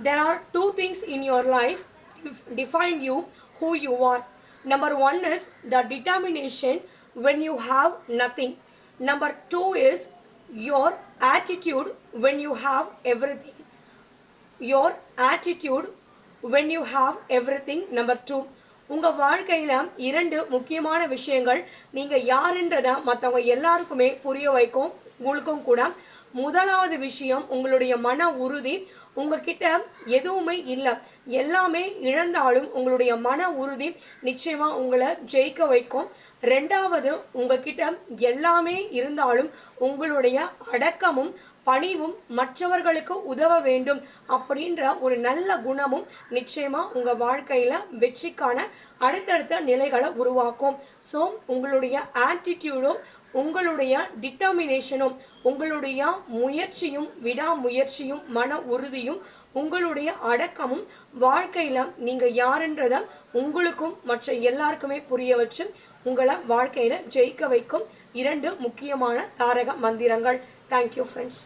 there are two things in your life define you who you are. Number one is the determination when you have nothing. Number two is your attitude when you have everything. Your attitude when you have everything. Number two, உங்கள் வாழ்க்கையில் இரண்டு முக்கியமான விஷயங்கள் நீங்கள் யாருன்றதை மற்றவங்க எல்லாருக்குமே புரிய வைக்கும், உங்களுக்கும் கூட. முதலாவது விஷயம் உங்களுடைய மன உறுதி. உங்ககிட்ட எதுவுமே இல்லை, எல்லாமே இழந்தாலும் உங்களுடைய மன உறுதி நிச்சயமாக உங்களை ஜெயிக்க வைக்கும். ரெண்டாவது, உங்ககிட்ட எல்லாமே இருந்தாலும் உங்களுடைய அடக்கமும் பணிவும் மற்றவர்களுக்கு உதவ வேண்டும் அப்படின்ற ஒரு நல்ல குணமும் நிச்சயமாக உங்கள் வாழ்க்கையில் வெற்றிக்கான அடுத்தடுத்த நிலைகளை உருவாக்கும். ஸோ உங்களுடைய ஆட்டிடியூடும் உங்களுடைய டிட்டர்மினேஷனும் உங்களுடைய முயற்சியும் விடாமுயற்சியும் மன உறுதியும் உங்களுடைய அடக்கமும் வாழ்க்கையில் நீங்கள் யாருன்றதை உங்களுக்கும் மற்ற எல்லாருக்குமே புரிய வச்சு உங்களை வாழ்க்கையில் ஜெயிக்க வைக்கும் இரண்டு முக்கியமான தாரக மந்திரங்கள். Thank you friends.